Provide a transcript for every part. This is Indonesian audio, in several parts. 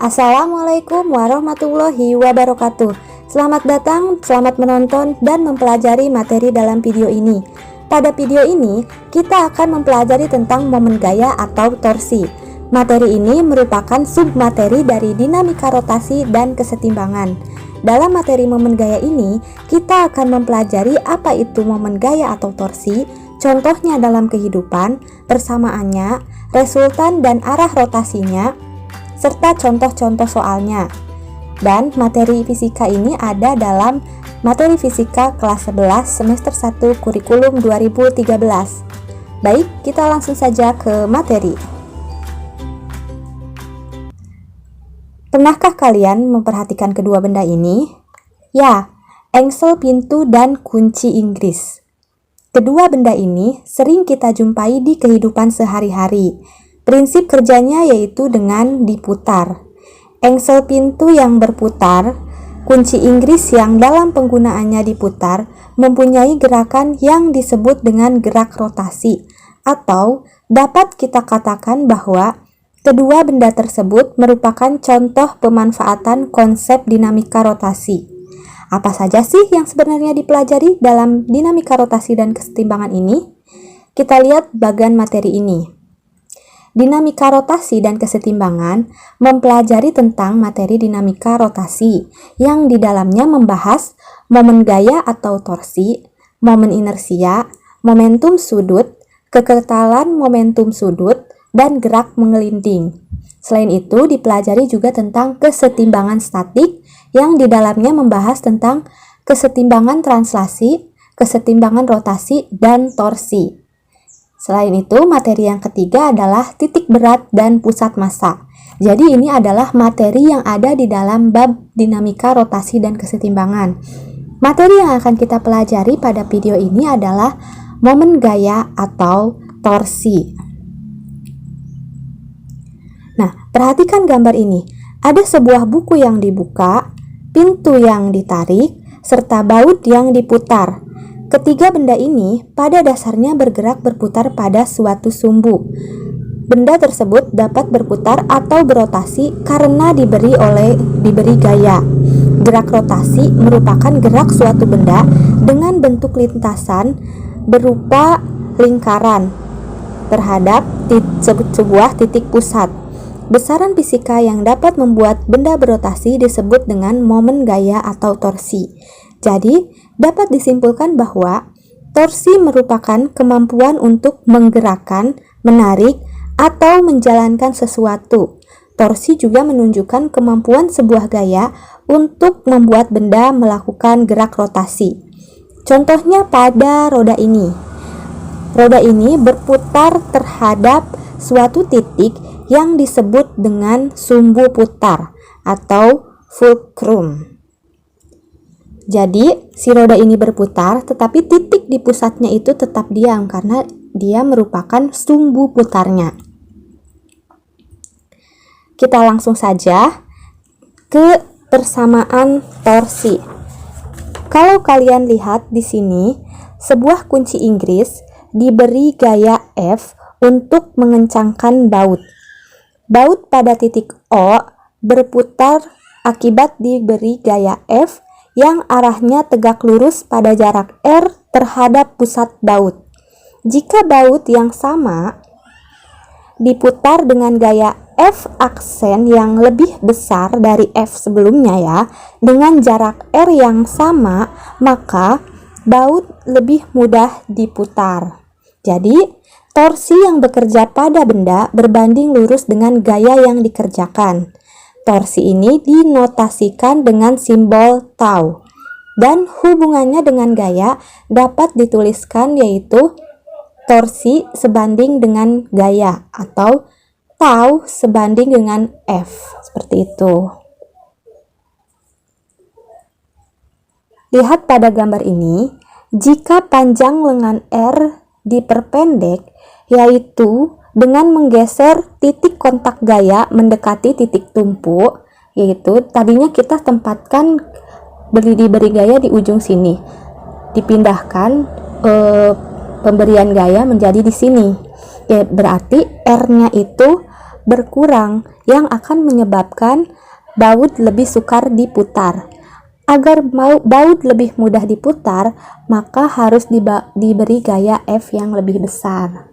Assalamualaikum warahmatullahi wabarakatuh. Selamat datang, selamat menonton dan mempelajari materi dalam video ini. Pada video ini, kita akan mempelajari tentang momen gaya atau torsi. Materi ini merupakan submateri dari dinamika rotasi dan kesetimbangan. Dalam materi momen gaya ini, kita akan mempelajari apa itu momen gaya atau torsi, contohnya dalam kehidupan, persamaannya, resultan dan arah rotasinya, serta contoh-contoh soalnya. Dan materi fisika ini ada dalam materi fisika kelas 11 semester 1 kurikulum 2013. Baik, kita langsung saja ke materi. Pernahkah kalian memperhatikan kedua benda ini? Ya, engsel pintu dan kunci Inggris. Kedua benda ini sering kita jumpai di kehidupan sehari-hari. Prinsip kerjanya yaitu dengan diputar. Engsel pintu yang berputar, kunci Inggris yang dalam penggunaannya diputar, mempunyai gerakan yang disebut dengan gerak rotasi, atau dapat kita katakan bahwa kedua benda tersebut merupakan contoh pemanfaatan konsep dinamika rotasi. Apa saja sih yang sebenarnya dipelajari dalam dinamika rotasi dan kesetimbangan ini? Kita lihat bagian materi ini. Dinamika rotasi dan kesetimbangan mempelajari tentang materi dinamika rotasi yang di dalamnya membahas momen gaya atau torsi, momen inersia, momentum sudut, keketalan momentum sudut, dan gerak mengelinding. Selain itu, dipelajari juga tentang kesetimbangan statik yang di dalamnya membahas tentang kesetimbangan translasi, kesetimbangan rotasi, dan torsi. Selain itu, materi yang ketiga adalah titik berat dan pusat massa. Jadi ini adalah materi yang ada di dalam bab dinamika rotasi dan kesetimbangan. Materi yang akan kita pelajari pada video ini adalah momen gaya atau torsi. Nah, perhatikan gambar ini. Ada sebuah buku yang dibuka, pintu yang ditarik, serta baut yang diputar. Ketiga benda ini pada dasarnya bergerak berputar pada suatu sumbu. Benda tersebut dapat berputar atau berotasi karena diberi gaya. Gerak rotasi merupakan gerak suatu benda dengan bentuk lintasan berupa lingkaran terhadap sebuah titik pusat. Besaran fisika yang dapat membuat benda berotasi disebut dengan momen gaya atau torsi. Jadi, dapat disimpulkan bahwa torsi merupakan kemampuan untuk menggerakkan, menarik, atau menjalankan sesuatu. Torsi juga menunjukkan kemampuan sebuah gaya untuk membuat benda melakukan gerak rotasi. Contohnya pada roda ini. Roda ini berputar terhadap suatu titik yang disebut dengan sumbu putar atau fulcrum. Jadi, si roda ini berputar, tetapi titik di pusatnya itu tetap diam karena dia merupakan sumbu putarnya. Kita langsung saja ke persamaan torsi. Kalau kalian lihat di sini, sebuah kunci Inggris diberi gaya F untuk mengencangkan baut. Baut pada titik O berputar akibat diberi gaya F yang arahnya tegak lurus pada jarak R terhadap pusat baut. Jika baut yang sama diputar dengan gaya F aksen yang lebih besar dari F sebelumnya ya, dengan jarak R yang sama, maka baut lebih mudah diputar. Jadi, torsi yang bekerja pada benda berbanding lurus dengan gaya yang dikerjakan. Torsi ini dinotasikan dengan simbol tau, dan hubungannya dengan gaya dapat dituliskan yaitu torsi sebanding dengan gaya atau tau sebanding dengan F, seperti itu. Lihat pada gambar ini, jika panjang lengan R diperpendek, yaitu dengan menggeser titik kontak gaya mendekati titik tumpu, yaitu tadinya kita tempatkan diberi gaya di ujung sini, dipindahkan pemberian gaya menjadi di sini. Ya, berarti R-nya itu berkurang yang akan menyebabkan baut lebih sukar diputar. Agar baut lebih mudah diputar, maka harus diberi gaya F yang lebih besar.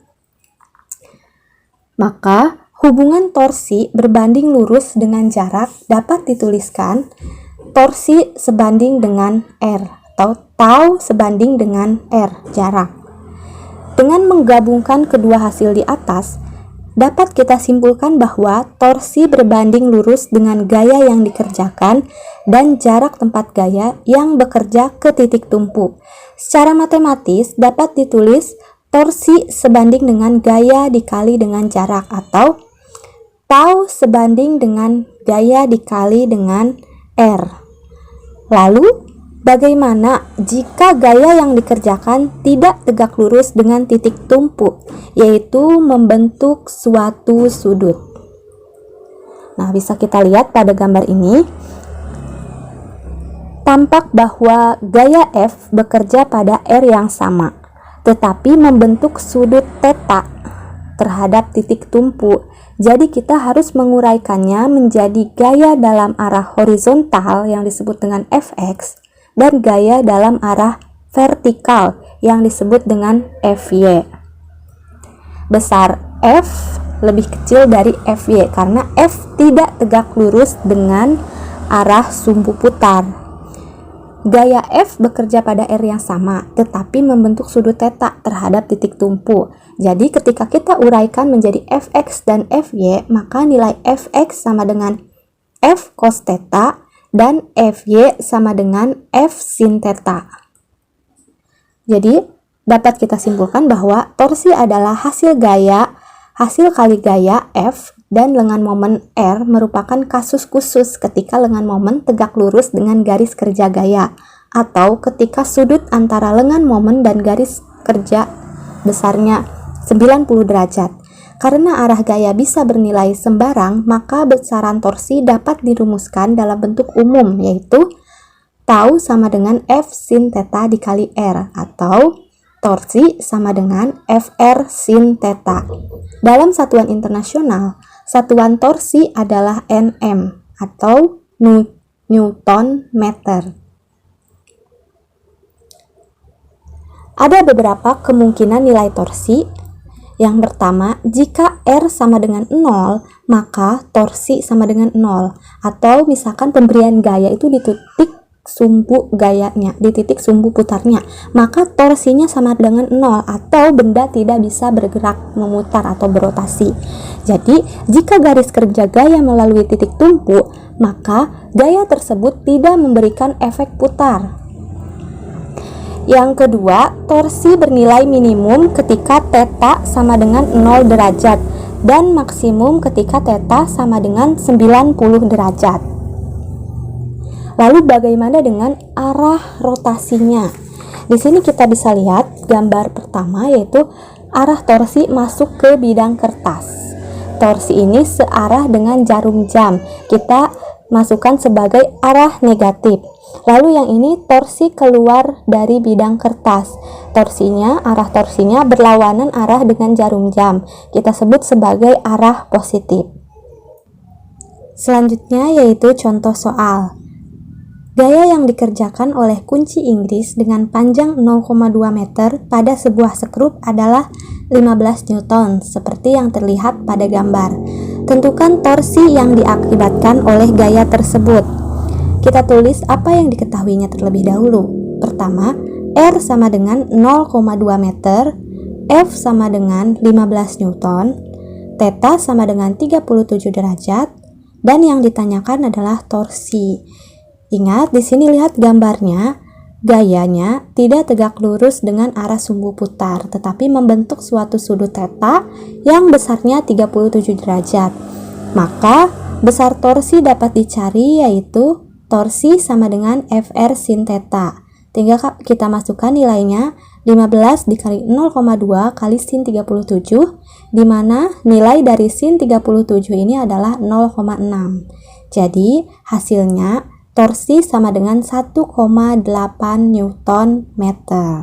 Maka hubungan torsi berbanding lurus dengan jarak dapat dituliskan torsi sebanding dengan R atau tau sebanding dengan R, jarak. Dengan menggabungkan kedua hasil di atas, dapat kita simpulkan bahwa torsi berbanding lurus dengan gaya yang dikerjakan dan jarak tempat gaya yang bekerja ke titik tumpu. Secara matematis dapat ditulis torsi sebanding dengan gaya dikali dengan jarak atau tau sebanding dengan gaya dikali dengan R. Lalu, bagaimana jika gaya yang dikerjakan tidak tegak lurus dengan titik tumpu, yaitu membentuk suatu sudut? Nah, bisa kita lihat pada gambar ini, tampak bahwa gaya F bekerja pada R yang sama, tetapi membentuk sudut theta terhadap titik tumpu. Jadi kita harus menguraikannya menjadi gaya dalam arah horizontal yang disebut dengan Fx dan gaya dalam arah vertikal yang disebut dengan Fy. Besar F lebih kecil dari Fy karena F tidak tegak lurus dengan arah sumbu putar. Gaya F bekerja pada R yang sama, tetapi membentuk sudut theta terhadap titik tumpu. Jadi ketika kita uraikan menjadi Fx dan Fy, maka nilai Fx sama dengan F cos theta dan Fy sama dengan F sin theta. Jadi dapat kita simpulkan bahwa torsi adalah hasil kali gaya F dan lengan momen R merupakan kasus khusus ketika lengan momen tegak lurus dengan garis kerja gaya, atau ketika sudut antara lengan momen dan garis kerja besarnya 90 derajat. Karena arah gaya bisa bernilai sembarang, maka besaran torsi dapat dirumuskan dalam bentuk umum, yaitu tau sama dengan F sin theta dikali R, atau torsi sama dengan Fr sin theta. Dalam satuan internasional, satuan torsi adalah Nm atau Newton meter. Ada beberapa kemungkinan nilai torsi. Yang pertama, jika R sama dengan 0, maka torsi sama dengan 0. Atau misalkan pemberian gaya itu di titik sumbu gayanya, di titik sumbu putarnya, maka torsinya sama dengan 0 atau benda tidak bisa bergerak, memutar atau berotasi. Jadi, jika garis kerja gaya melalui titik tumpu, maka gaya tersebut tidak memberikan efek putar. Yang kedua, torsi bernilai minimum ketika theta sama dengan 0 derajat dan maksimum ketika theta sama dengan 90 derajat. Lalu bagaimana dengan arah rotasinya? Di sini kita bisa lihat gambar pertama, yaitu arah torsi masuk ke bidang kertas. Torsi ini searah dengan jarum jam. Kita masukkan sebagai arah negatif. Lalu yang ini torsi keluar dari bidang kertas. Arah torsinya berlawanan arah dengan jarum jam. Kita sebut sebagai arah positif. Selanjutnya yaitu contoh soal. Gaya yang dikerjakan oleh kunci Inggris dengan panjang 0,2 meter pada sebuah skrup adalah 15 Newton, seperti yang terlihat pada gambar. Tentukan torsi yang diakibatkan oleh gaya tersebut. Kita tulis apa yang diketahuinya terlebih dahulu. Pertama, R sama dengan 0,2 meter, F sama dengan 15 Newton, theta sama dengan 37 derajat, dan yang ditanyakan adalah torsi. Ingat, di sini lihat gambarnya, gayanya tidak tegak lurus dengan arah sumbu putar, tetapi membentuk suatu sudut theta yang besarnya 37 derajat. Maka, besar torsi dapat dicari, yaitu torsi sama dengan Fr sin theta. Tinggal kita masukkan nilainya, 15 dikali 0,2 kali sin 37, di mana nilai dari sin 37 ini adalah 0,6. Jadi, hasilnya torsi sama dengan 1,8 Newton meter.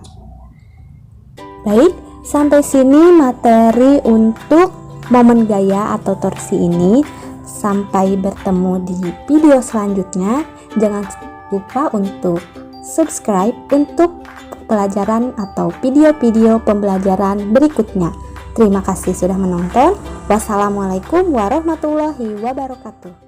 Baik, sampai sini materi untuk momen gaya atau torsi ini. Sampai bertemu di video selanjutnya. Jangan lupa untuk subscribe untuk pelajaran atau video-video pembelajaran berikutnya. Terima kasih sudah menonton. Wassalamualaikum warahmatullahi wabarakatuh.